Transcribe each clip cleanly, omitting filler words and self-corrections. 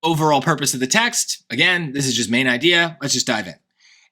overall purpose of the text. Again, this is just main idea. Let's just dive in.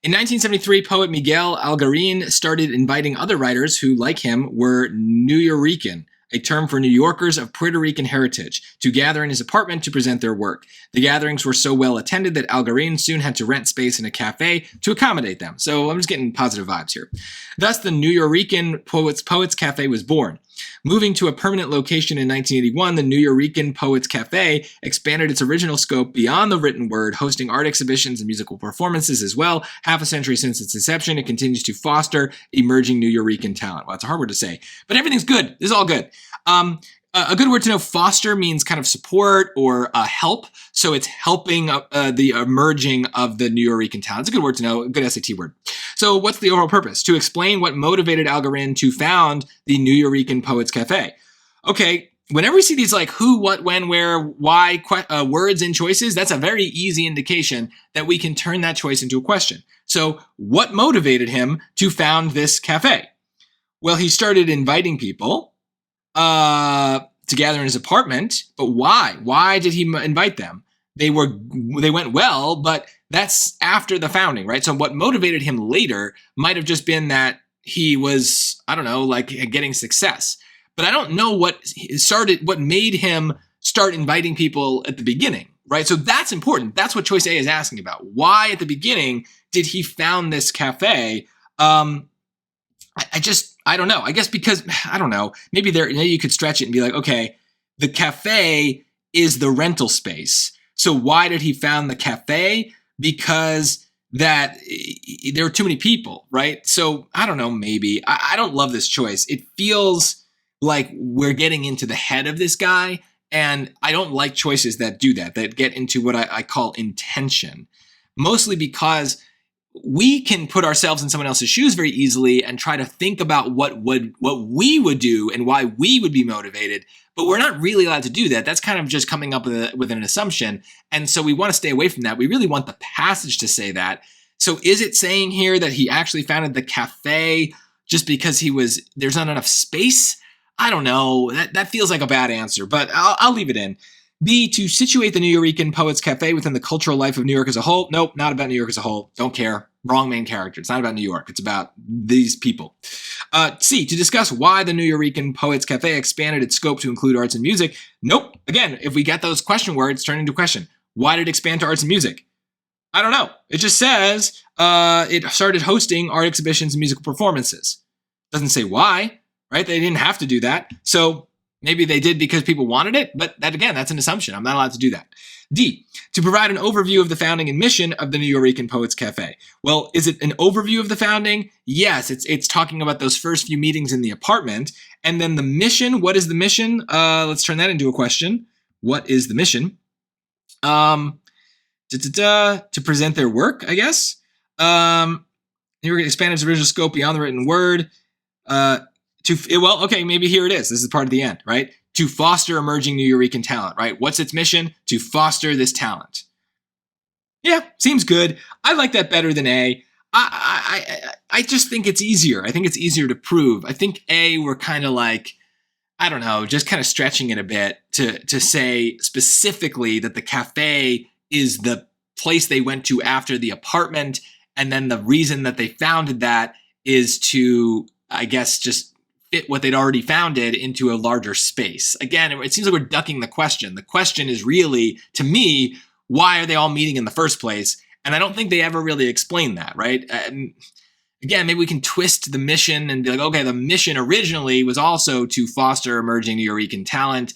In 1973, poet Miguel Algarín started inviting other writers who, like him, were Nuyorican, a term for New Yorkers of Puerto Rican heritage, to gather in his apartment to present their work. The gatherings were so well attended that Algarín soon had to rent space in a cafe to accommodate them. So I'm just getting positive vibes here. Thus, the Nuyorican Poets Cafe was born. Moving to a permanent location in 1981, the Nuyorican Poets Cafe expanded its original scope beyond the written word, hosting art exhibitions and musical performances as well. Half a century since its inception, it continues to foster emerging Nuyorican talent. Well, it's a hard word to say, but everything's good. This is all good. A good word to know, foster, means kind of support or help. So it's helping the emerging of the Nuyorican talent. It's a good word to know, a good SAT word. So what's the overall purpose? To explain what motivated Algarín to found the Nuyorican Poets Cafe. Okay, whenever we see these like who, what, when, where, why words and choices, that's a very easy indication that we can turn that choice into a question. So what motivated him to found this cafe? Well, he started inviting people to gather in his apartment, but why? Why did he invite them? They went well, but that's after the founding, right? So what motivated him later might have just been that he was, I don't know, like getting success. But I don't know what made him start inviting people at the beginning, right? So that's important. That's what choice A is asking about. Why at the beginning did he found this cafe? I don't know. I guess because, I don't know, maybe you could stretch it and be like, okay, the cafe is the rental space. So why did he found the cafe? Because there were too many people, right? So I don't know, maybe. I don't love this choice. It feels like we're getting into the head of this guy, and I don't like choices that do that get into what I call intention. Mostly because we can put ourselves in someone else's shoes very easily and try to think about what we would do and why we would be motivated, but we're not really allowed to do that. That's kind of just coming up with an assumption. And so we want to stay away from that. We really want the passage to say that. So is it saying here that he actually founded the cafe just because there's not enough space? I don't know. That feels like a bad answer, but I'll leave it in. B, to situate the Nuyorican Poets Cafe within the cultural life of New York as a whole. Nope, not about New York as a whole. Don't care. Wrong main character. It's not about New York. It's about these people. C, to discuss why the Nuyorican Poets Cafe expanded its scope to include arts and music. Nope. Again, if we get those question words, turn into a question. Why did it expand to arts and music? I don't know. It just says it started hosting art exhibitions and musical performances. Doesn't say why, right? They didn't have to do that. So maybe they did because people wanted it, but that's an assumption. I'm not allowed to do that. D, to provide an overview of the founding and mission of the Nuyorican Poets Cafe. Well, is it an overview of the founding? Yes, it's talking about those first few meetings in the apartment. And then the mission, what is the mission? Let's turn that into a question. What is the mission? To present their work, I guess. Nuyorican expanded its original scope beyond the written word. Maybe here it is. This is part of the end, right? To foster emerging Nuyorican talent, right? What's its mission? To foster this talent. Yeah, seems good. I like that better than A. I just think it's easier. I think it's easier to prove. I think A, we're kind of like, I don't know, just kind of stretching it a bit to say specifically that the cafe is the place they went to after the apartment. And then the reason that they founded that is to, I guess, just fit what they'd already founded into a larger space. Again, it seems like we're ducking the question. The question is really, to me, why are they all meeting in the first place? And I don't think they ever really explain that, right? And again, maybe we can twist the mission and be like, okay, the mission originally was also to foster emerging Nuyorican talent.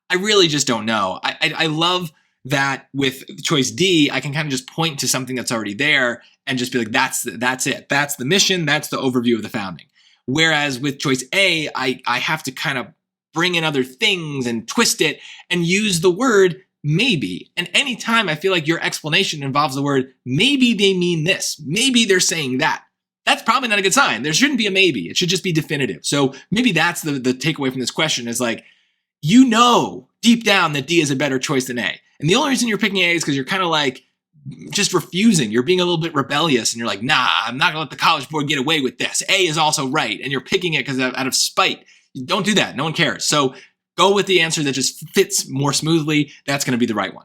I really just don't know. I love that with choice D, I can kind of just point to something that's already there and just be like, that's it. That's the mission. That's the overview of the founding. Whereas with choice A, I have to kind of bring in other things and twist it and use the word maybe. And anytime I feel like your explanation involves the word maybe they mean this, maybe they're saying that, that's probably not a good sign. There shouldn't be a maybe. It should just be definitive. So maybe that's the takeaway from this question is like, you know deep down that D is a better choice than A. And the only reason you're picking A is because you're kind of like, just refusing. You're being a little bit rebellious and you're like, nah, I'm not gonna let the College Board get away with this. A is also right. And you're picking it because out of spite. Don't do that. No one cares. So go with the answer that just fits more smoothly. That's going to be the right one.